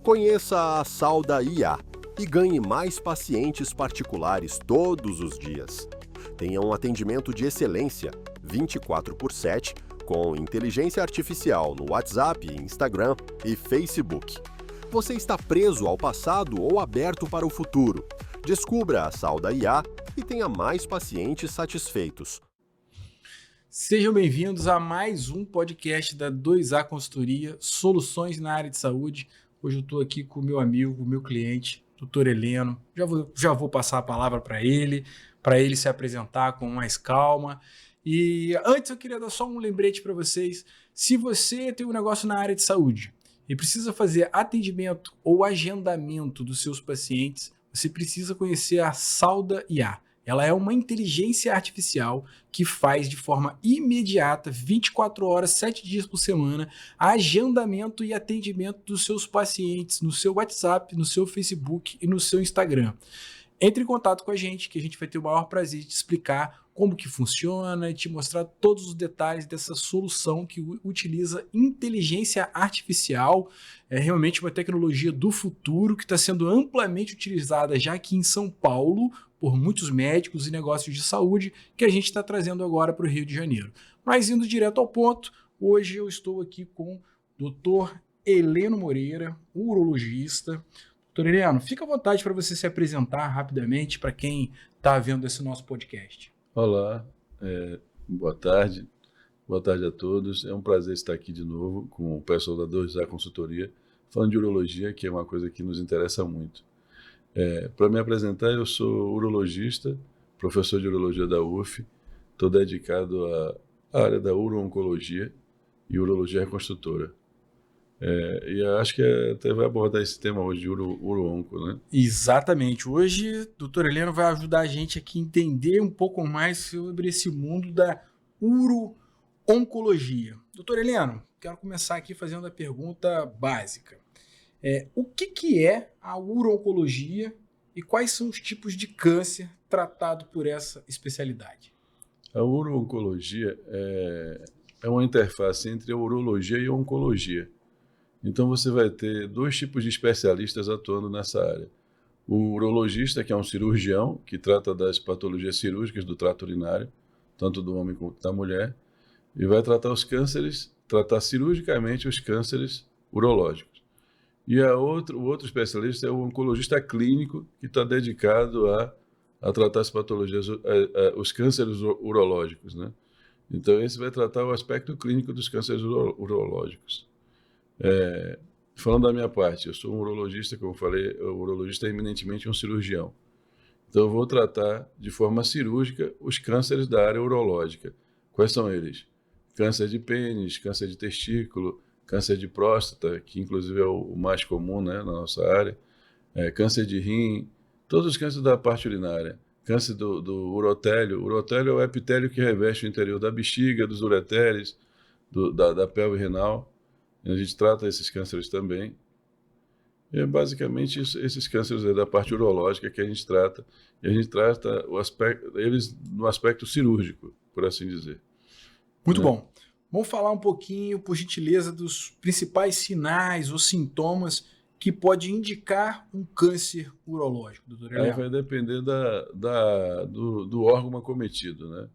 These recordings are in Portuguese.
Conheça a Sauda IA e ganhe mais pacientes particulares todos os dias. Tenha um atendimento de excelência, 24/7, com inteligência artificial no WhatsApp, Instagram e Facebook. Você está preso ao passado ou aberto para o futuro? Descubra a Sauda IA e tenha mais pacientes satisfeitos. Sejam bem-vindos a mais um podcast da 2A Consultoria, Soluções na área de saúde. Hoje eu estou aqui com o meu amigo, o meu cliente, Dr. Heleno. Já vou passar a palavra para ele se apresentar com mais calma. E antes eu queria dar só um lembrete para vocês. Se você tem um negócio na área de saúde e precisa fazer atendimento ou agendamento dos seus pacientes, você precisa conhecer a Sauda IA. Ela é uma inteligência artificial que faz de forma imediata, 24 horas, 7 dias por semana, agendamento e atendimento dos seus pacientes no seu WhatsApp, no seu Facebook e no seu Instagram. Entre em contato com a gente, que a gente vai ter o maior prazer de te explicar como que funciona e te mostrar todos os detalhes dessa solução que utiliza inteligência artificial. É realmente uma tecnologia do futuro que está sendo amplamente utilizada já aqui em São Paulo por muitos médicos e negócios de saúde, que a gente está trazendo agora para o Rio de Janeiro. Mas indo direto ao ponto, hoje eu estou aqui com o Dr. Heleno Moreira, urologista. Doutor Heleno, fica à vontade para você se apresentar rapidamente para quem está vendo esse nosso podcast. Olá, boa tarde a todos. É um prazer estar aqui de novo com o pessoal da 2A Consultoria, falando de urologia, que é uma coisa que nos interessa muito. Para me apresentar, eu sou urologista, professor de urologia da UF, estou dedicado à área da uro-oncologia e urologia reconstrutora. E acho que até vai abordar esse tema hoje de uro-onco, né? Exatamente. Hoje, o doutor Heleno vai ajudar a gente aqui a entender um pouco mais sobre esse mundo da uro-oncologia. Doutor Heleno, quero começar aqui fazendo a pergunta básica. O que é a uro-oncologia e quais são os tipos de câncer tratado por essa especialidade? A uro-oncologia é uma interface entre a urologia e a oncologia. Então você vai ter dois tipos de especialistas atuando nessa área. O urologista, que é um cirurgião, que trata das patologias cirúrgicas do trato urinário, tanto do homem quanto da mulher, e vai tratar tratar cirurgicamente os cânceres urológicos. E o outro especialista é o oncologista clínico, que está dedicado a tratar as patologias, os cânceres urológicos, né? Então esse vai tratar o aspecto clínico dos cânceres urológicos. Falando da minha parte, eu sou um urologista, como eu falei, o urologista é eminentemente um cirurgião. Então eu vou tratar de forma cirúrgica os cânceres da área urológica. Quais são eles? Câncer de pênis, câncer de testículo, câncer de próstata, que inclusive é o mais comum, né, na nossa área, câncer de rim, todos os cânceres da parte urinária. Câncer do urotélio. O urotélio é o epitélio que reveste o interior da bexiga, dos ureteres, da pelve renal. A gente trata esses cânceres também. E basicamente esses cânceres da parte urológica que a gente trata. E a gente trata eles no aspecto cirúrgico, por assim dizer. Muito bom. Vamos falar um pouquinho, por gentileza, dos principais sinais ou sintomas que pode indicar um câncer urológico, doutor Heleno. Aí vai depender do órgão acometido, né?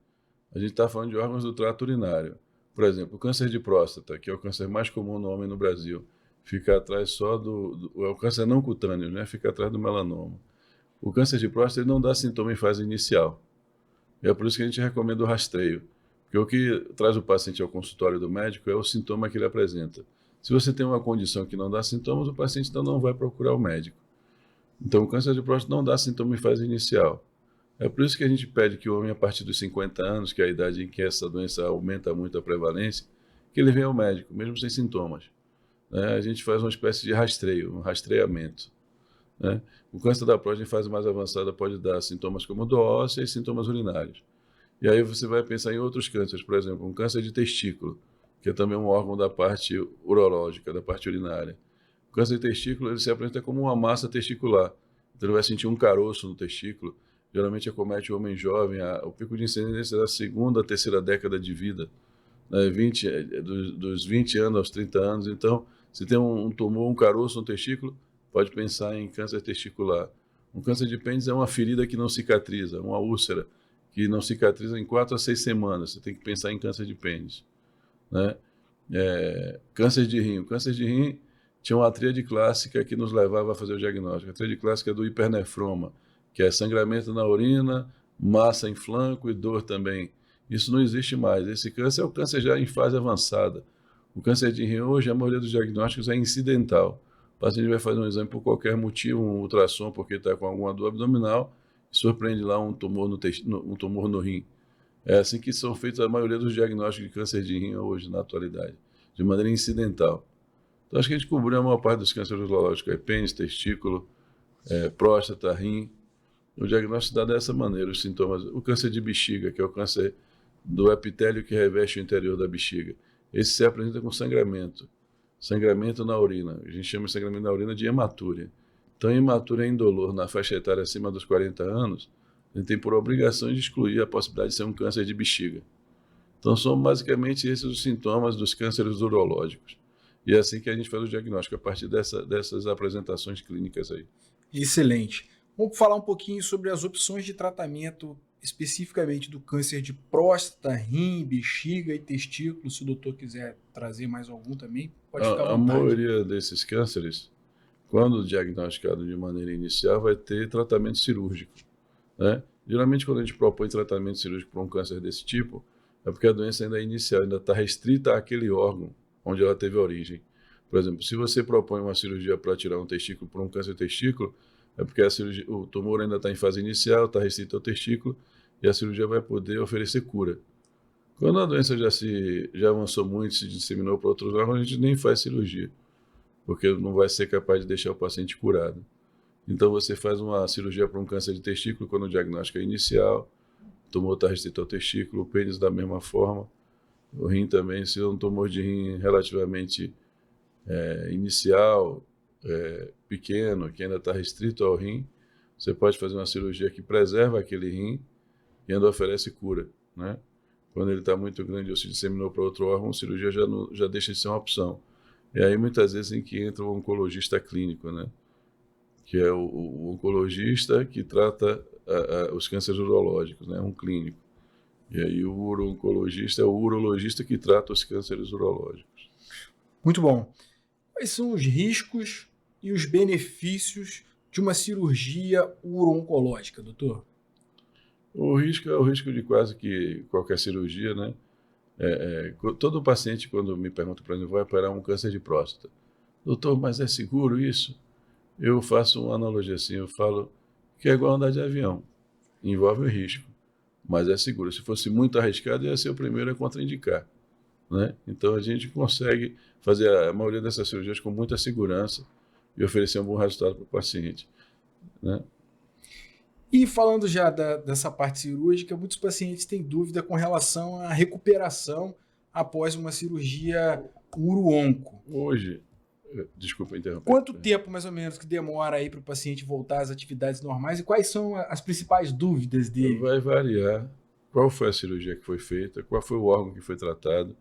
A gente está falando de órgãos do trato urinário. Por exemplo, o câncer de próstata, que é o câncer mais comum no homem no Brasil, fica atrás só é o câncer não cutâneo, né? Fica atrás do melanoma. O câncer de próstata ele não dá sintoma em fase inicial. E é por isso que a gente recomenda o rastreio. Porque o que traz o paciente ao consultório do médico é o sintoma que ele apresenta. Se você tem uma condição que não dá sintomas, o paciente então não vai procurar o médico. Então, o câncer de próstata não dá sintoma em fase inicial. É por isso que a gente pede que o homem, a partir dos 50 anos, que é a idade em que essa doença aumenta muito a prevalência, que ele venha ao médico, mesmo sem sintomas. Né? A gente faz uma espécie de rastreio, um rastreamento. Né? O câncer da próstata em fase mais avançada pode dar sintomas como dor óssea e sintomas urinários. E aí você vai pensar em outros cânceres, por exemplo, um câncer de testículo, que é também um órgão da parte urológica, da parte urinária. O câncer de testículo ele se apresenta como uma massa testicular. Então ele vai sentir um caroço no testículo. Geralmente acomete o homem jovem, o pico de incidência é da segunda a terceira década de vida, né? Dos 20 anos aos 30 anos. Então, Se tem um tumor, um caroço no testículo, pode pensar em câncer testicular. Um câncer de pênis é uma ferida que não cicatriza, uma úlcera que não cicatriza em 4 a 6 semanas. Você tem que pensar em câncer de pênis, né? Câncer de rim. O câncer de rim tinha uma tríade clássica que nos levava a fazer o diagnóstico. A tríade clássica é do hipernefroma, que é sangramento na urina, massa em flanco e dor também. Isso não existe mais. Esse câncer é o câncer já em fase avançada. O câncer de rim hoje, a maioria dos diagnósticos é incidental. O paciente vai fazer um exame por qualquer motivo, um ultrassom porque está com alguma dor abdominal, e surpreende lá um tumor no rim. É assim que são feitos a maioria dos diagnósticos de câncer de rim hoje, na atualidade, de maneira incidental. Então, acho que a gente cobriu a maior parte dos cânceres urológicos, pênis, testículo, próstata, rim. O diagnóstico dá dessa maneira, os sintomas. O câncer de bexiga, que é o câncer do epitélio que reveste o interior da bexiga. Esse se apresenta com sangramento na urina. A gente chama de sangramento na urina de hematúria. Então, hematúria é indolor na faixa etária acima dos 40 anos, a gente tem por obrigação de excluir a possibilidade de ser um câncer de bexiga. Então, são basicamente esses os sintomas dos cânceres urológicos. E é assim que a gente faz o diagnóstico, a partir dessas apresentações clínicas aí. Excelente. Vamos falar um pouquinho sobre as opções de tratamento, especificamente do câncer de próstata, rim, bexiga e testículo. Se o doutor quiser trazer mais algum também, pode ficar à vontade. A maioria desses cânceres, quando diagnosticado de maneira inicial, vai ter tratamento cirúrgico, né? Geralmente, quando a gente propõe tratamento cirúrgico para um câncer desse tipo, é porque a doença ainda é inicial, ainda está restrita àquele órgão onde ela teve origem. Por exemplo, se você propõe uma cirurgia para tirar um testículo por um câncer de testículo, é porque o tumor ainda está em fase inicial, está restrito ao testículo, e a cirurgia vai poder oferecer cura. Quando a doença já avançou muito, se disseminou para outros órgãos, a gente nem faz cirurgia, porque não vai ser capaz de deixar o paciente curado. Então, você faz uma cirurgia para um câncer de testículo quando o diagnóstico é inicial, o tumor está restrito ao testículo, o pênis da mesma forma, o rim também. Se é um tumor de rim relativamente inicial, pequeno, que ainda está restrito ao rim, você pode fazer uma cirurgia que preserva aquele rim e ainda oferece cura, né? Quando ele está muito grande ou se disseminou para outro órgão, a cirurgia já deixa de ser uma opção. E aí, muitas vezes, em que entra o oncologista clínico, né? Que é o oncologista que trata os cânceres urológicos, né? Um clínico. E aí o uro-oncologista é o urologista que trata os cânceres urológicos. Muito bom. Quais são os riscos e os benefícios de uma cirurgia uro-oncológica, doutor? O risco é o risco de quase que qualquer cirurgia, né? Todo paciente, quando me pergunta, por exemplo, vai operar um câncer de próstata. Doutor, mas é seguro isso? Eu faço uma analogia assim, eu falo que é igual andar de avião. Envolve o risco, mas é seguro. Se fosse muito arriscado, ia ser o primeiro a contraindicar, né? Então, a gente consegue fazer a maioria dessas cirurgias com muita segurança e oferecer um bom resultado para o paciente, né? E falando já dessa parte cirúrgica, muitos pacientes têm dúvida com relação à recuperação após uma cirurgia uro-onco. Hoje, desculpa interromper. Quanto tempo, mais ou menos, que demora aí para o paciente voltar às atividades normais e quais são as principais dúvidas dele? Vai variar qual foi a cirurgia que foi feita, qual foi o órgão que foi tratado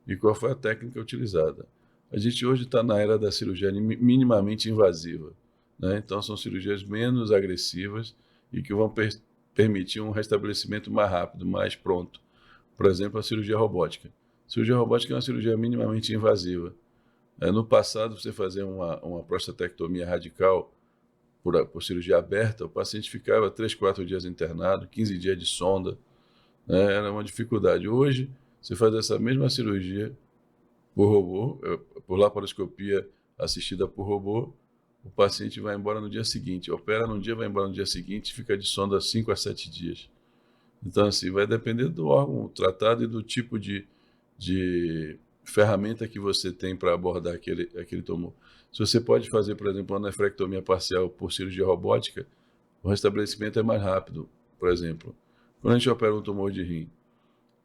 e qual foi a técnica utilizada. A gente hoje está na era da cirurgia minimamente invasiva, né? Então, são cirurgias menos agressivas e que vão permitir um restabelecimento mais rápido, mais pronto. Por exemplo, a cirurgia robótica. A cirurgia robótica é uma cirurgia minimamente invasiva. No passado, você fazia uma prostatectomia radical por cirurgia aberta, o paciente ficava 3, 4 dias internado, 15 dias de sonda, né? Era uma dificuldade. Hoje, você faz essa mesma cirurgia por robô, por laparoscopia assistida por robô, o paciente vai embora no dia seguinte, opera num dia, vai embora no dia seguinte, fica de sonda 5 a 7 dias. Então, assim, vai depender do órgão tratado e do tipo de ferramenta que você tem para abordar aquele tumor. Se você pode fazer, por exemplo, uma nefrectomia parcial por cirurgia robótica, o restabelecimento é mais rápido. Por exemplo, quando a gente opera um tumor de rim,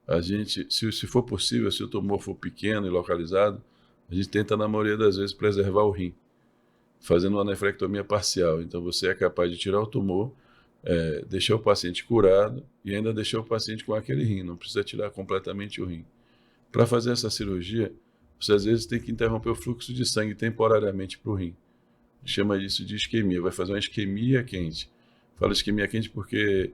a gente, se for possível, se o tumor for pequeno e localizado, a gente tenta, na maioria das vezes, preservar o rim, fazendo uma nefrectomia parcial. Então, você é capaz de tirar o tumor, deixar o paciente curado e ainda deixar o paciente com aquele rim, não precisa tirar completamente o rim. Para fazer essa cirurgia, você às vezes tem que interromper o fluxo de sangue temporariamente para o rim. Chama isso de isquemia, vai fazer uma isquemia quente. Falo isquemia quente porque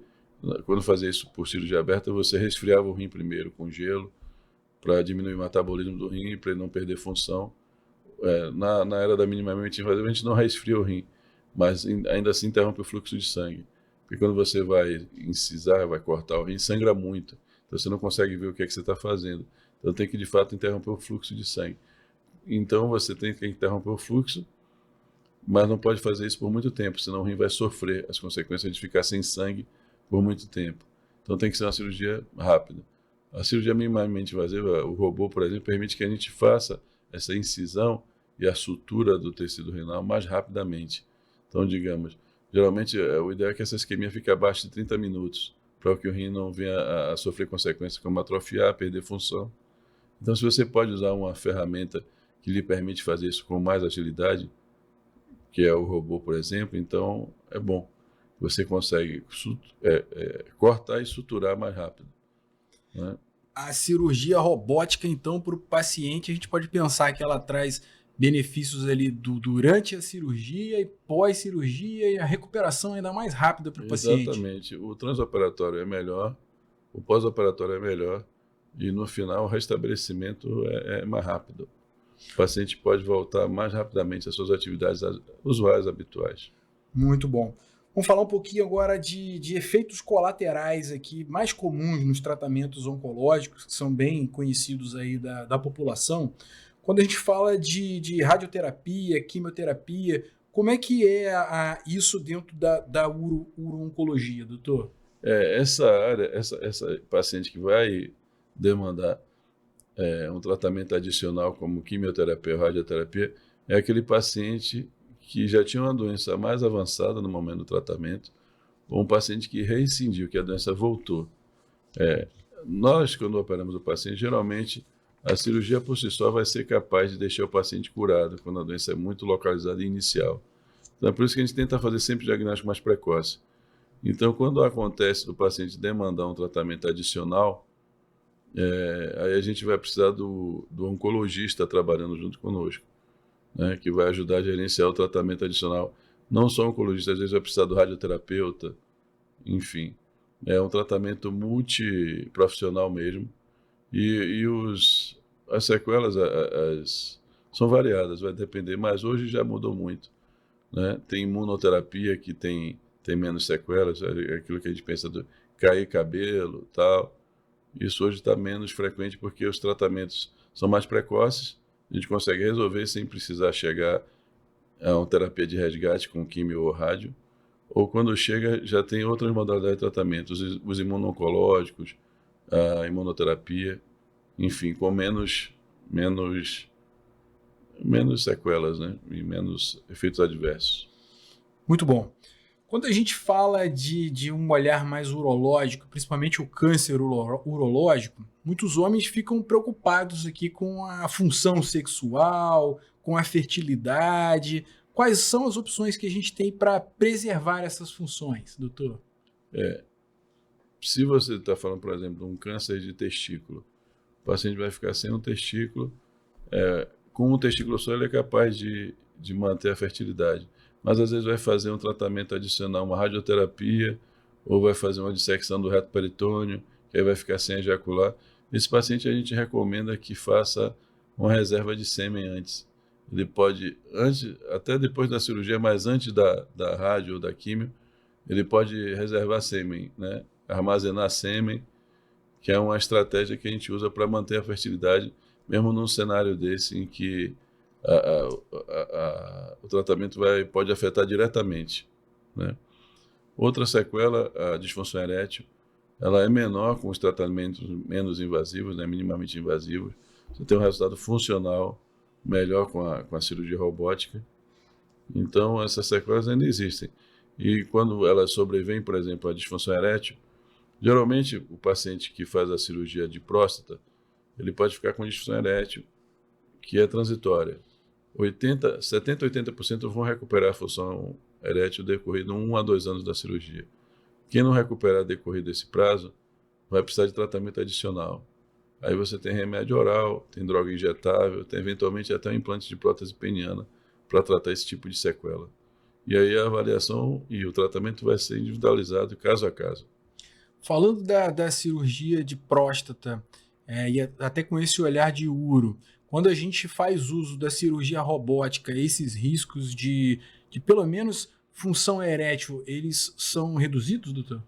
quando fazia isso por cirurgia aberta, você resfriava o rim primeiro com gelo para diminuir o metabolismo do rim, para ele não perder função. Na era da minimamente invasiva, a gente não resfria o rim, mas ainda assim interrompe o fluxo de sangue. Porque quando você vai incisar, vai cortar o rim, sangra muito. Então você não consegue ver o que é que você está fazendo. Então tem que, de fato, interromper o fluxo de sangue. Então você tem que interromper o fluxo, mas não pode fazer isso por muito tempo, senão o rim vai sofrer as consequências de ficar sem sangue por muito tempo. Então tem que ser uma cirurgia rápida. A cirurgia minimamente invasiva, o robô, por exemplo, permite que a gente faça essa incisão e a sutura do tecido renal mais rapidamente. Então, digamos, geralmente o ideal é que essa isquemia fique abaixo de 30 minutos, para que o rim não venha a sofrer consequências como atrofiar, perder função. Então, se você pode usar uma ferramenta que lhe permite fazer isso com mais agilidade, que é o robô, por exemplo, então é bom. Você consegue cortar e suturar mais rápido, né? A cirurgia robótica, então, para o paciente, a gente pode pensar que ela traz benefícios ali durante a cirurgia e pós-cirurgia e a recuperação ainda mais rápida para o paciente. Exatamente. O transoperatório é melhor, o pós-operatório é melhor e no final o restabelecimento é mais rápido. O paciente pode voltar mais rapidamente às suas atividades usuais habituais. Muito bom. Vamos falar um pouquinho agora de efeitos colaterais aqui, mais comuns nos tratamentos oncológicos, que são bem conhecidos aí da população. Quando a gente fala de radioterapia, quimioterapia, como é que é isso dentro da uro-oncologia, doutor? Essa área, essa paciente que vai demandar um tratamento adicional como quimioterapia ou radioterapia, é aquele paciente que já tinha uma doença mais avançada no momento do tratamento, ou um paciente que reincidiu, que a doença voltou. Nós, quando operamos o paciente, geralmente a cirurgia por si só vai ser capaz de deixar o paciente curado, quando a doença é muito localizada e inicial. Então é por isso que a gente tenta fazer sempre o diagnóstico mais precoce. Então, quando acontece do paciente demandar um tratamento adicional, aí a gente vai precisar do oncologista trabalhando junto conosco, né, que vai ajudar a gerenciar o tratamento adicional. Não só o oncologista, às vezes vai precisar do radioterapeuta, enfim. É um tratamento multiprofissional mesmo. E as sequelas são variadas, vai depender, mas hoje já mudou muito, né? Tem imunoterapia que tem menos sequelas, aquilo que a gente pensa de cair cabelo, tal. Isso hoje está menos frequente porque os tratamentos são mais precoces, a gente consegue resolver sem precisar chegar a uma terapia de resgate com químio ou rádio, ou quando chega já tem outras modalidades de tratamento, os imuno-oncológicos, a imunoterapia, enfim, com menos sequelas, né? E menos efeitos adversos. Muito bom. Quando a gente fala de um olhar mais urológico, principalmente o câncer urológico, muitos homens ficam preocupados aqui com a função sexual, com a fertilidade. Quais são as opções que a gente tem para preservar essas funções, doutor? Se você está falando, por exemplo, de um câncer de testículo, o paciente vai ficar sem um testículo, com um testículo só ele é capaz de manter a fertilidade, mas às vezes vai fazer um tratamento adicional, uma radioterapia, ou vai fazer uma dissecção do reto peritônio, que aí vai ficar sem ejacular. Esse paciente a gente recomenda que faça uma reserva de sêmen antes. Ele pode, até depois da cirurgia, mas antes da rádio ou da químio, ele pode reservar sêmen, né? Armazenar sêmen, que é uma estratégia que a gente usa para manter a fertilidade, mesmo num cenário desse em que o tratamento pode afetar diretamente, né? Outra sequela, a disfunção erétil, ela é menor com os tratamentos menos invasivos, né, minimamente invasivos. Você tem um resultado funcional melhor com a cirurgia robótica. Então, essas sequelas ainda existem. E quando elas sobrevêm, por exemplo, à disfunção erétil, geralmente o paciente que faz a cirurgia de próstata, ele pode ficar com disfunção erétil, que é transitória. 70% a 80% vão recuperar a função erétil decorrido 1 a 2 anos da cirurgia. Quem não recuperar decorrido esse prazo, vai precisar de tratamento adicional. Aí você tem remédio oral, tem droga injetável, tem eventualmente até um implante de prótese peniana para tratar esse tipo de sequela. E aí a avaliação e o tratamento vai ser individualizado caso a caso. Falando da cirurgia de próstata, e até com esse olhar de uro, quando a gente faz uso da cirurgia robótica, esses riscos de pelo menos função erétil, eles são reduzidos, doutor?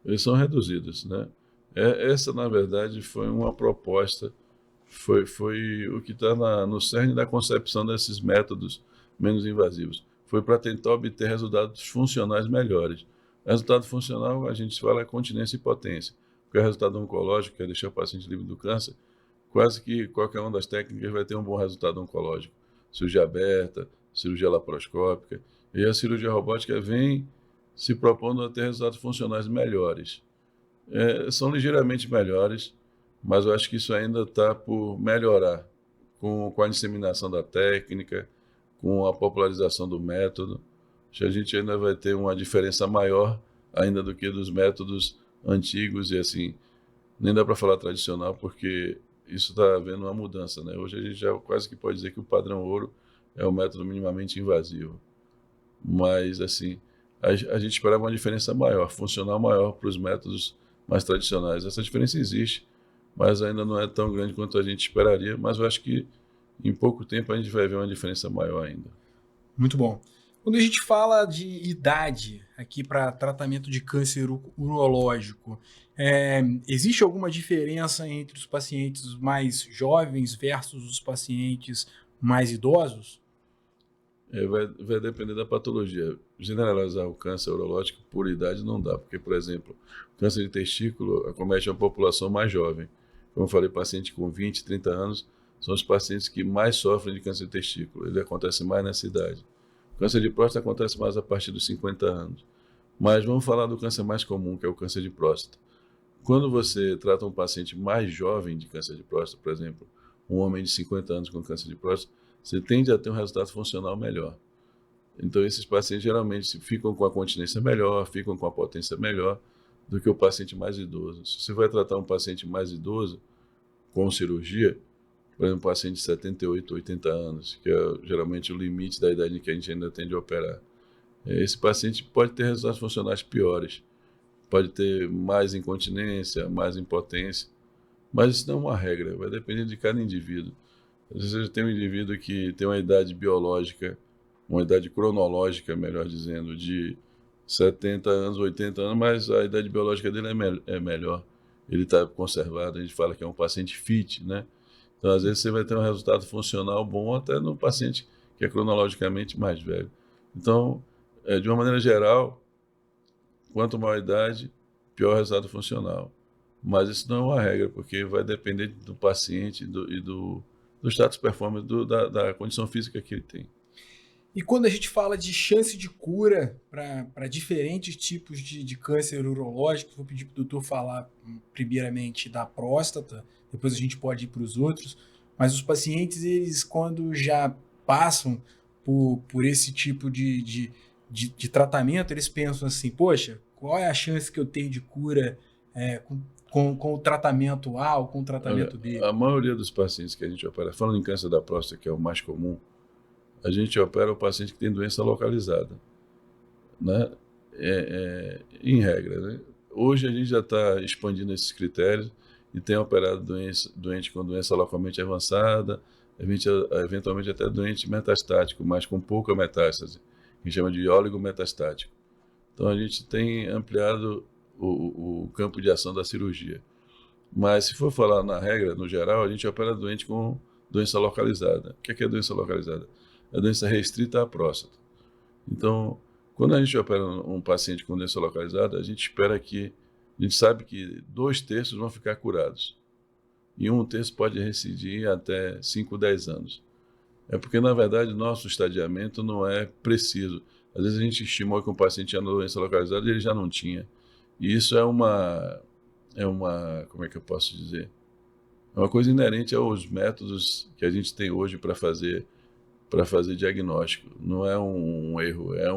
Eles são reduzidos, né? Essa, na verdade, foi uma proposta, foi o que está no cerne da concepção desses métodos menos invasivos. Foi para tentar obter resultados funcionais melhores. Resultado funcional, a gente fala, é continência e potência. Porque o resultado oncológico, que é deixar o paciente livre do câncer, quase que qualquer uma das técnicas vai ter um bom resultado oncológico. Cirurgia aberta, cirurgia laparoscópica. E a cirurgia robótica vem se propondo a ter resultados funcionais melhores. São ligeiramente melhores, mas eu acho que isso ainda está por melhorar com a disseminação da técnica, com a popularização do método. Acho que a gente ainda vai ter uma diferença maior ainda do que dos métodos antigos e assim, nem dá para falar tradicional porque isso está havendo uma mudança, né? Hoje a gente já quase que pode dizer que o padrão ouro é o método minimamente invasivo, mas assim, a gente esperava uma diferença maior, funcional maior para os métodos mais tradicionais. Essa diferença existe, mas ainda não é tão grande quanto a gente esperaria, mas eu acho que em pouco tempo a gente vai ver uma diferença maior ainda. Muito bom. Quando a gente fala de idade aqui para tratamento de câncer urológico, existe alguma diferença entre os pacientes mais jovens versus os pacientes mais idosos? Vai depender da patologia. Generalizar o câncer urológico por idade não dá, porque, por exemplo, o câncer de testículo acomete uma população mais jovem. Como eu falei, paciente com 20, 30 anos são os pacientes que mais sofrem de câncer de testículo. Ele acontece mais nessa idade. O câncer de próstata acontece mais a partir dos 50 anos. Mas vamos falar do câncer mais comum, que é o câncer de próstata. Quando você trata um paciente mais jovem de câncer de próstata, por exemplo, um homem de 50 anos com câncer de próstata, você tende a ter um resultado funcional melhor. Então, esses pacientes geralmente ficam com a continência melhor, ficam com a potência melhor do que o paciente mais idoso. Se você vai tratar um paciente mais idoso com cirurgia, por exemplo, um paciente de 78, 80 anos, que é geralmente o limite da idade em que a gente ainda tende a operar, esse paciente pode ter resultados funcionais piores, pode ter mais incontinência, mais impotência, mas isso não é uma regra, vai depender de cada indivíduo. Às vezes você tem um indivíduo que tem uma idade biológica, uma idade cronológica, melhor dizendo, de 70 anos, 80 anos, mas a idade biológica dele é melhor. Ele está conservado, a gente fala que é um paciente fit, né? Então, às vezes você vai ter um resultado funcional bom até no paciente que é cronologicamente mais velho. Então, de uma maneira geral, quanto maior a idade, pior o resultado funcional. Mas isso não é uma regra, porque vai depender do paciente e do status performance, da condição física que ele tem. E quando a gente fala de chance de cura para diferentes tipos de câncer urológico, vou pedir para o doutor falar primeiramente da próstata, depois a gente pode ir para os outros, mas os pacientes, eles quando já passam por esse tipo de tratamento, eles pensam assim, poxa, qual é a chance que eu tenho de cura com o tratamento A ou com o tratamento B? A maioria dos pacientes que a gente opera, falando em câncer da próstata, que é o mais comum, a gente opera o paciente que tem doença localizada, né? Em regra, né? Hoje a gente já está expandindo esses critérios e tem operado doente com doença localmente avançada, eventualmente até doente metastático, mas com pouca metástase, que chama de oligometastático. Então a gente tem ampliado o campo de ação da cirurgia. Mas se for falar na regra, no geral, a gente opera doente com doença localizada. O que é doença localizada? É doença restrita à próstata. Então, quando a gente opera um paciente com doença localizada, a gente sabe que 2/3 vão ficar curados. E 1/3 pode recidir até 5, 10 anos. É porque, na verdade, nosso estadiamento não é preciso. Às vezes a gente estimou que um paciente tinha doença localizada e ele já não tinha. E isso é uma, como é que eu posso dizer? É uma coisa inerente aos métodos que a gente tem hoje para fazer diagnóstico. Não é um erro, é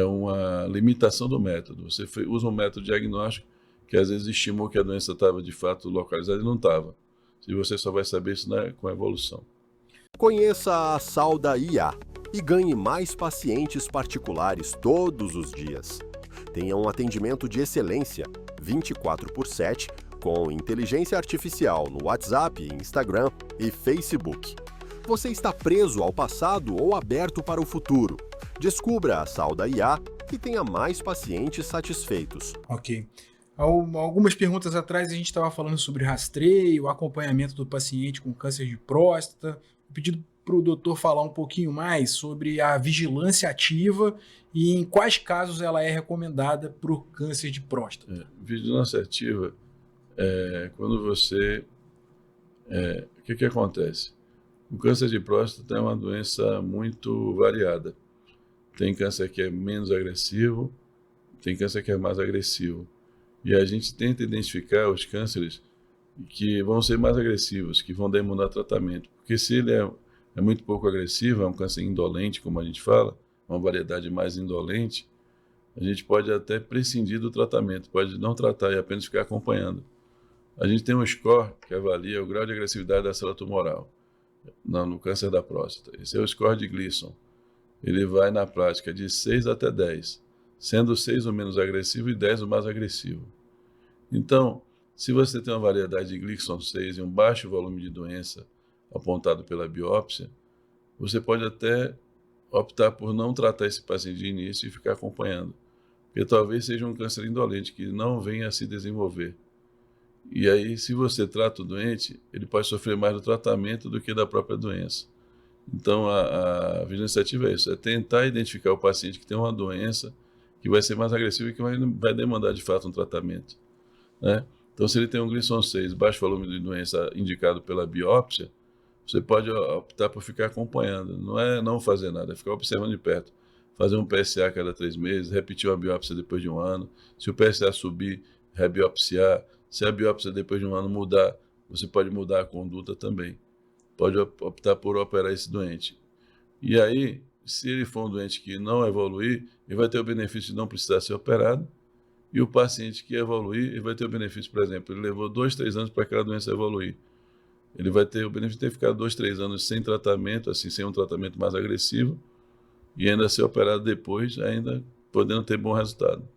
uma limitação do método. Você usa um método diagnóstico que às vezes estimou que a doença estava de fato localizada e não estava. E você só vai saber isso, né, com a evolução. Conheça a Sauda IA e ganhe mais pacientes particulares todos os dias. Tenha um atendimento de excelência, 24/7, com inteligência artificial no WhatsApp, Instagram e Facebook. Você está preso ao passado ou aberto para o futuro? Descubra a Sauda IA e tenha mais pacientes satisfeitos. Ok. Algumas perguntas atrás a gente estava falando sobre rastreio, acompanhamento do paciente com câncer de próstata. Vou pedir para o doutor falar um pouquinho mais sobre a vigilância ativa e em quais casos ela é recomendada para o câncer de próstata. Vigilância ativa é quando você... o que acontece? O câncer de próstata é uma doença muito variada. Tem câncer que é menos agressivo, tem câncer que é mais agressivo. E a gente tenta identificar os cânceres que vão ser mais agressivos, que vão demandar tratamento. Porque se ele é muito pouco agressivo, é um câncer indolente, como a gente fala, uma variedade mais indolente, a gente pode até prescindir do tratamento, pode não tratar e apenas ficar acompanhando. A gente tem um score que avalia o grau de agressividade da célula tumoral no câncer da próstata. Esse é o score de Gleason. Ele vai, na prática, de 6 até 10, sendo 6 o menos agressivo e 10 o mais agressivo. Então, se você tem uma variedade de Gleason 6 e um baixo volume de doença apontado pela biópsia, você pode até optar por não tratar esse paciente de início e ficar acompanhando, porque talvez seja um câncer indolente que não venha a se desenvolver. E aí, se você trata o doente, ele pode sofrer mais do tratamento do que da própria doença. Então, a vigilância ativa é isso, é tentar identificar o paciente que tem uma doença que vai ser mais agressiva e que vai demandar, de fato, um tratamento, né? Então, se ele tem um Gleason 6, baixo volume de doença indicado pela biópsia, você pode optar por ficar acompanhando. Não é não fazer nada, é ficar observando de perto. Fazer um PSA a cada 3 meses, repetir uma biópsia depois de 1 ano. Se o PSA subir, rebiopsiar. Se a biópsia depois de 1 ano mudar, você pode mudar a conduta também. Pode optar por operar esse doente. E aí, se ele for um doente que não evoluir, ele vai ter o benefício de não precisar ser operado. E o paciente que evoluir, ele vai ter o benefício, por exemplo, ele levou 2, 3 anos para aquela doença evoluir. Ele vai ter o benefício de ter ficado 2, 3 anos sem tratamento, assim, sem um tratamento mais agressivo, e ainda ser operado depois, ainda podendo ter bom resultado.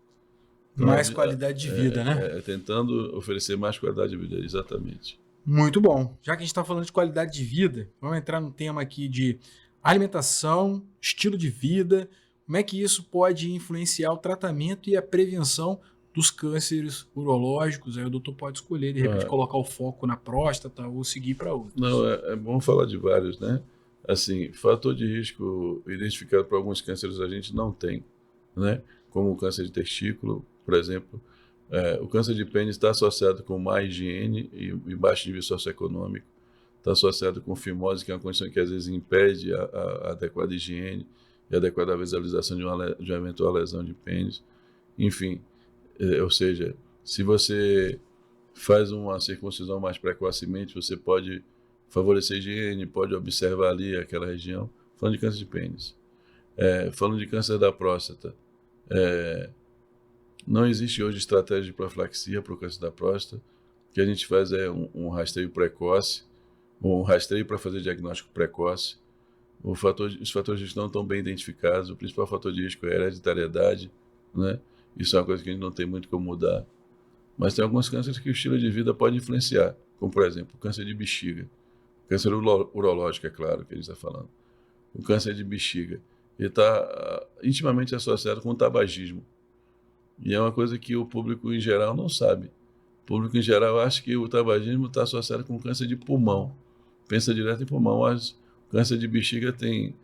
Então, mais qualidade de vida, né? Tentando oferecer mais qualidade de vida, exatamente. Muito bom. Já que a gente está falando de qualidade de vida, vamos entrar no tema aqui de alimentação, estilo de vida, como é que isso pode influenciar o tratamento e a prevenção dos cânceres urológicos. Aí o doutor pode escolher, de repente, colocar o foco na próstata ou seguir para outros. Não, é bom falar de vários, né? Assim, fator de risco identificado para alguns cânceres a gente não tem, né? Como o câncer de testículo, por exemplo. O câncer de pênis está associado com má higiene e baixo nível socioeconômico. Está associado com fimose, que é uma condição que às vezes impede a adequada higiene e a adequada visualização de uma eventual lesão de pênis. Enfim, ou seja, se você faz uma circuncisão mais precocemente, você pode favorecer a higiene, pode observar ali aquela região. Falando de câncer de pênis. Falando de câncer da próstata, não existe hoje estratégia de profilaxia para o câncer da próstata. O que a gente faz é um rastreio precoce, um rastreio para fazer diagnóstico precoce. Os fatores de risco não estão bem identificados. O principal fator de risco é a hereditariedade, né? Isso é uma coisa que a gente não tem muito como mudar. Mas tem alguns cânceres que o estilo de vida pode influenciar, como, por exemplo, o câncer de bexiga. O câncer urológico, é claro, que a gente está falando. O câncer de bexiga. Ele está intimamente associado com o tabagismo. E é uma coisa que o público em geral não sabe. O público em geral acha que o tabagismo está associado com o câncer de pulmão. Pensa direto em pulmão, mas o câncer de bexiga tem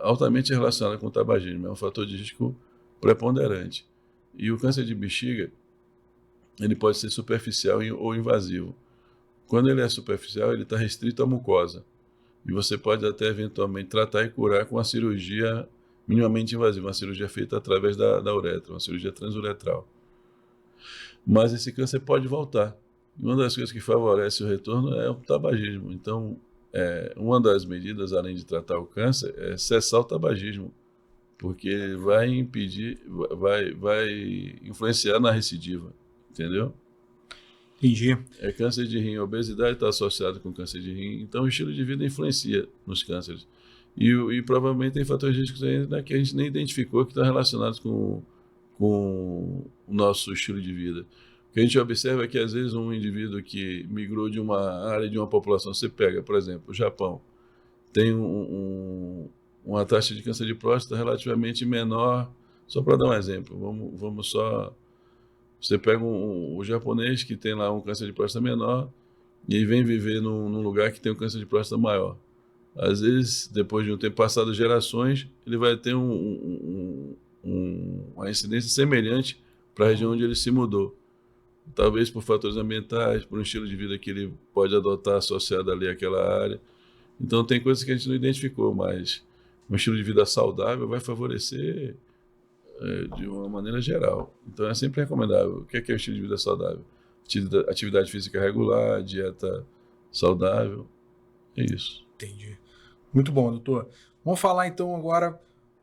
altamente relacionado com o tabagismo. É um fator de risco preponderante. E o câncer de bexiga, ele pode ser superficial ou invasivo. Quando ele é superficial, ele está restrito à mucosa. E você pode até eventualmente tratar e curar com a cirurgia minimamente invasiva, uma cirurgia feita através da uretra, uma cirurgia transuretral. Mas esse câncer pode voltar. E uma das coisas que favorece o retorno é o tabagismo. Então, uma das medidas, além de tratar o câncer, é cessar o tabagismo, porque vai impedir, vai influenciar na recidiva. entendeu? Entendi. Câncer de rim, obesidade está associado com câncer de rim, então o estilo de vida influencia nos cânceres. E provavelmente tem fatores de risco ainda que a gente nem identificou que estão relacionados com o nosso estilo de vida. O que a gente observa é que às vezes um indivíduo que migrou de uma área de uma população, você pega, por exemplo, o Japão, tem uma taxa de câncer de próstata relativamente menor. Só para dar um exemplo, vamos só... Você pega o japonês que tem lá um câncer de próstata menor e vem viver num lugar que tem um câncer de próstata maior. Às vezes, depois de um tempo passado, gerações, ele vai ter uma incidência semelhante para a região onde ele se mudou. Talvez por fatores ambientais, por um estilo de vida que ele pode adotar associado ali àquela área. Então, tem coisas que a gente não identificou, mas um estilo de vida saudável vai favorecer de uma maneira geral. Então, é sempre recomendável. O que é o estilo de vida saudável? Atividade física regular, dieta saudável, é isso. Entendi. Muito bom, doutor. Vamos falar então agora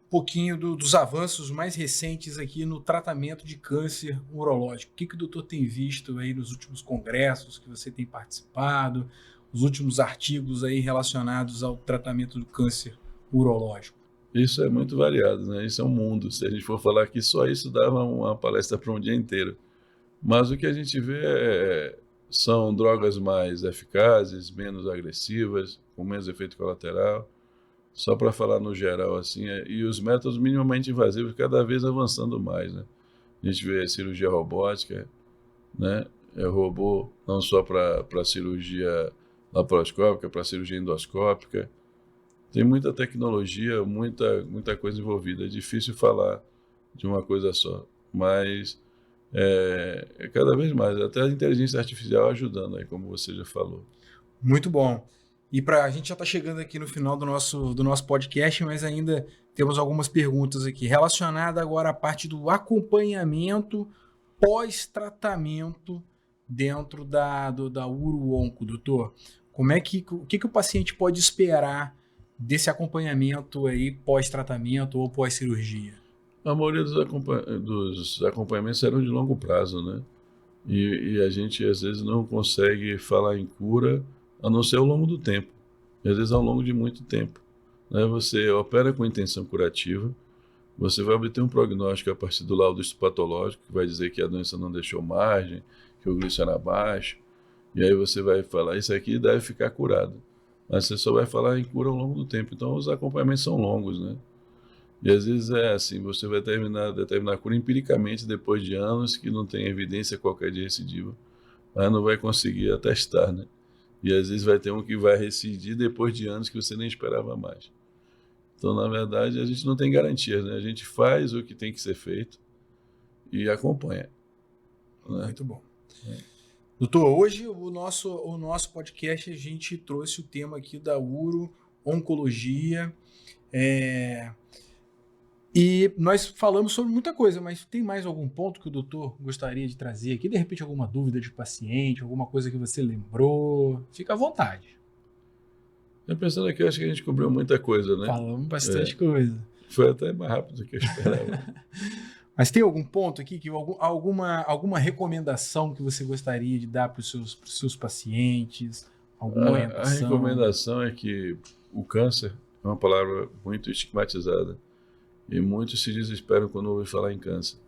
um pouquinho dos avanços mais recentes aqui no tratamento de câncer urológico. O que o doutor tem visto aí nos últimos congressos que você tem participado, os últimos artigos aí relacionados ao tratamento do câncer urológico? Isso é muito variado, né? Isso é um mundo. Se a gente for falar aqui, só isso dava uma palestra para um dia inteiro. Mas o que a gente vê são drogas mais eficazes, menos agressivas, com menos efeito colateral. Só para falar no geral, assim, e os métodos minimamente invasivos cada vez avançando mais, né? A gente vê a cirurgia robótica, né? Robô não só para cirurgia laparoscópica, para cirurgia endoscópica. Tem muita tecnologia, muita coisa envolvida. É difícil falar de uma coisa só, mas é cada vez mais. Até a inteligência artificial ajudando, aí, como você já falou. Muito bom. E a gente já está chegando aqui no final do nosso podcast, mas ainda temos algumas perguntas aqui relacionadas agora à parte do acompanhamento pós-tratamento dentro da uro-onco, doutor. O que o paciente pode esperar desse acompanhamento aí pós-tratamento ou pós-cirurgia? A maioria dos acompanhamentos serão de longo prazo, né? E a gente às vezes não consegue falar em cura a não ser ao longo do tempo, e às vezes ao longo de muito tempo, né? Você opera com intenção curativa, você vai obter um prognóstico a partir do laudo histopatológico, que vai dizer que a doença não deixou margem, que o glícero era baixo, e aí você vai falar, isso aqui deve ficar curado. Mas você só vai falar em cura ao longo do tempo. Então, os acompanhamentos são longos, né? E às vezes é assim, você vai determinar a cura empiricamente depois de anos que não tem evidência qualquer de recidiva, mas não vai conseguir atestar, né? E às vezes vai ter um que vai recidir depois de anos que você nem esperava mais. Então, na verdade, a gente não tem garantias, né? A gente faz o que tem que ser feito e acompanha, né? Muito bom. Doutor, hoje o nosso podcast a gente trouxe o tema aqui da uro-oncologia e nós falamos sobre muita coisa, mas tem mais algum ponto que o doutor gostaria de trazer aqui? De repente alguma dúvida de paciente, alguma coisa que você lembrou? Fica à vontade. Eu pensando aqui, acho que a gente cobriu muita coisa, né? Falamos bastante coisa. Foi até mais rápido do que eu esperava. Mas tem algum ponto aqui, alguma recomendação que você gostaria de dar para os seus pacientes? Alguma orientação? A recomendação é que o câncer é uma palavra muito estigmatizada e muitos se desesperam quando ouvem falar em câncer.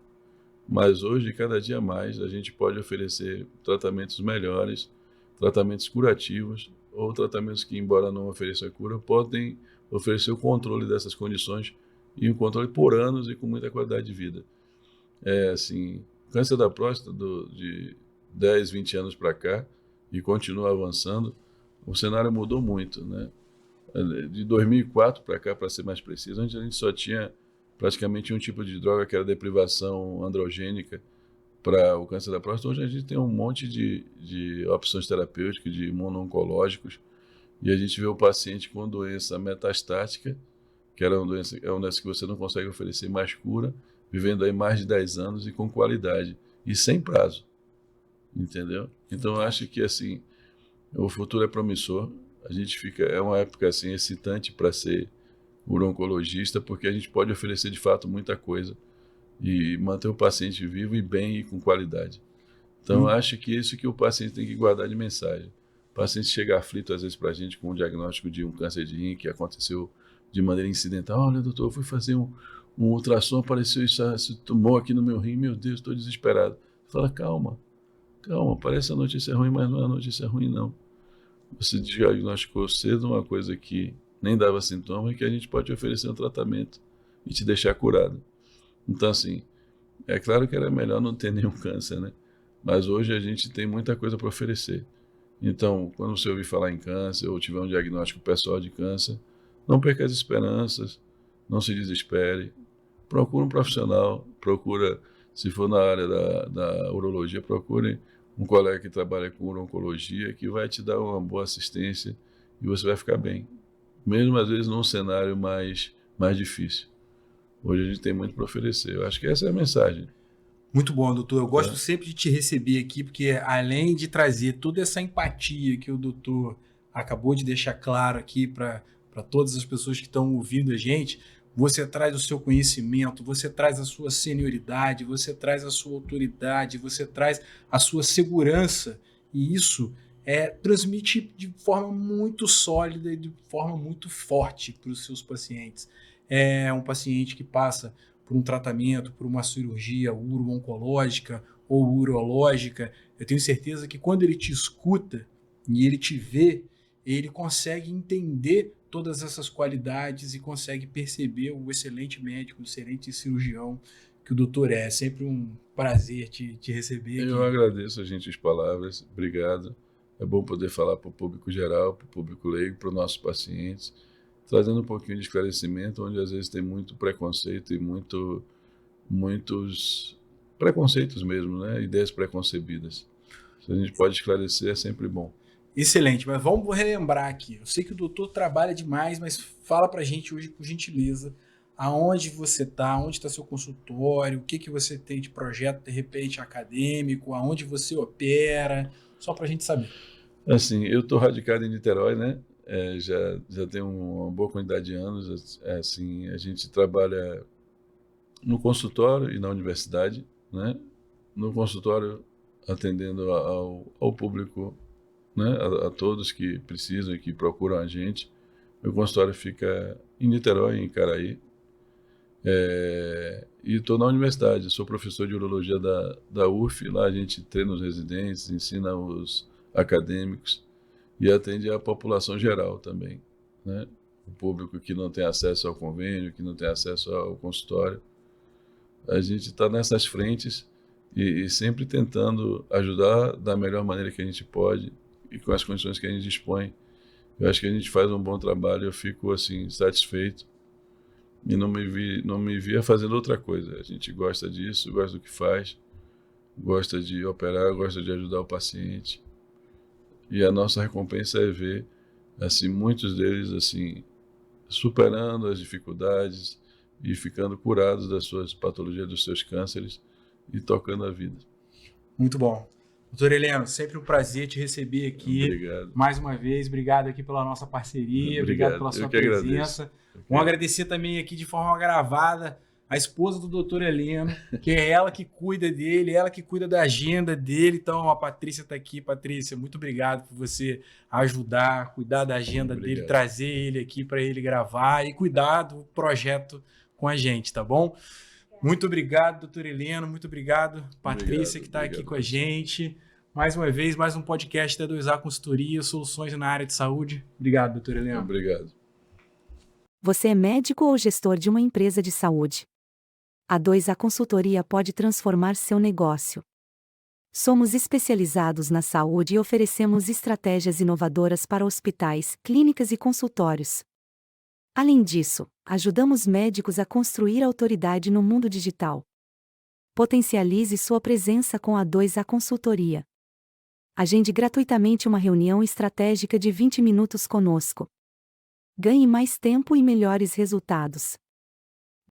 Mas hoje, cada dia mais, a gente pode oferecer tratamentos melhores, tratamentos curativos ou tratamentos que, embora não ofereçam a cura, podem oferecer o controle dessas condições e um controle por anos e com muita qualidade de vida. Câncer da próstata de 10, 20 anos para cá e continua avançando, o cenário mudou muito, né? De 2004 para cá, para ser mais preciso, antes a gente só tinha praticamente um tipo de droga que era deprivação androgênica para o câncer da próstata. Hoje a gente tem um monte de opções terapêuticas, de imuno-oncológicos, e a gente vê o paciente com doença metastática, que é uma doença que você não consegue oferecer mais cura, vivendo aí mais de 10 anos e com qualidade, e sem prazo, entendeu? Então, eu acho que, assim, o futuro é promissor, é uma época, assim, excitante para ser uro-oncologista, porque a gente pode oferecer, de fato, muita coisa e manter o paciente vivo e bem e com qualidade. Então, acho que isso que o paciente tem que guardar de mensagem. O paciente chega aflito, às vezes, para a gente com um diagnóstico de um câncer de rim que aconteceu de maneira incidental. Olha, doutor, eu fui fazer um ultrassom, apareceu isso, esse tumor aqui no meu rim, meu Deus, estou desesperado. Fala, calma, parece a notícia ruim, mas não é a notícia ruim, não. Você diagnosticou cedo uma coisa que nem dava sintoma e que a gente pode oferecer um tratamento e te deixar curado. Então, assim, é claro que era melhor não ter nenhum câncer, né? Mas hoje a gente tem muita coisa para oferecer. Então, quando você ouvir falar em câncer ou tiver um diagnóstico pessoal de câncer, não perca as esperanças, não se desespere, procure um profissional, se for na área da urologia, procure um colega que trabalha com urologia que vai te dar uma boa assistência e você vai ficar bem, mesmo às vezes num cenário mais difícil. Hoje a gente tem muito para oferecer. Eu acho que essa é a mensagem. Muito bom, doutor. Eu gosto sempre de te receber aqui, porque além de trazer toda essa empatia que o doutor acabou de deixar claro aqui para todas as pessoas que estão ouvindo a gente, você traz o seu conhecimento, você traz a sua senioridade, você traz a sua autoridade, você traz a sua segurança, e isso transmite de forma muito sólida e de forma muito forte para os seus pacientes. É um paciente que passa por um tratamento, por uma cirurgia uro-oncológica ou urológica, eu tenho certeza que quando ele te escuta e ele te vê, ele consegue entender todas essas qualidades e consegue perceber o excelente médico, o excelente cirurgião que o doutor é. É sempre um prazer te receber aqui. Eu agradeço as gentis palavras, obrigado. É bom poder falar para o público geral, para o público leigo, para os nossos pacientes, trazendo um pouquinho de esclarecimento, onde às vezes tem muito preconceito e muitos preconceitos mesmo, né? Ideias preconcebidas. Se a gente pode esclarecer, é sempre bom. Excelente, mas vamos relembrar aqui. Eu sei que o doutor trabalha demais, mas fala pra gente hoje, por gentileza, aonde você está, onde está seu consultório, o que você tem de projeto, de repente, acadêmico, aonde você opera, só pra gente saber. Assim, eu estou radicado em Niterói, né? Já tenho uma boa quantidade de anos. Assim, a gente trabalha no consultório e na universidade, né? No consultório, atendendo ao público, né? A todos que precisam e que procuram a gente. Meu consultório fica em Niterói, em Caraí. E estou na universidade, sou professor de urologia da UF. Lá a gente treina os residentes, ensina os acadêmicos e atende a população geral também, né? O público que não tem acesso ao convênio, que não tem acesso ao consultório. A gente está nessas frentes e sempre tentando ajudar da melhor maneira que a gente pode e com as condições que a gente dispõe. Eu acho que a gente faz um bom trabalho, eu fico assim satisfeito e não me via fazendo outra coisa. A gente gosta disso, gosta do que faz, gosta de operar, gosta de ajudar o paciente. E a nossa recompensa é ver assim muitos deles assim superando as dificuldades e ficando curados das suas patologias, dos seus cânceres e tocando a vida. Muito bom. Doutor Heleno, sempre um prazer te receber aqui. Obrigado. Mais uma vez, obrigado aqui pela nossa parceria, obrigado pela sua presença. Vamos agradecer também aqui de forma gravada a esposa do doutor Heleno, que é ela que cuida dele, ela que cuida da agenda dele. Então, a Patrícia está aqui. Patrícia, muito obrigado por você ajudar, cuidar da agenda dele, trazer ele aqui para ele gravar e cuidar do projeto com a gente, tá bom? Muito obrigado, doutor Heleno, muito obrigado, Patrícia, que está aqui com a gente. Mais uma vvez, mais um podcast da 2A Consultoria, soluções na área de saúde. Obrigado, doutor Heleno. Obrigado. Você é médico ou gestor de uma empresa de saúde? A 2A Consultoria pode transformar seu negócio. Somos especializados na saúde e oferecemos estratégias inovadoras para hospitais, clínicas e consultórios. Além disso, ajudamos médicos a construir autoridade no mundo digital. Potencialize sua presença com a 2A Consultoria. Agende gratuitamente uma reunião estratégica de 20 minutos conosco. Ganhe mais tempo e melhores resultados.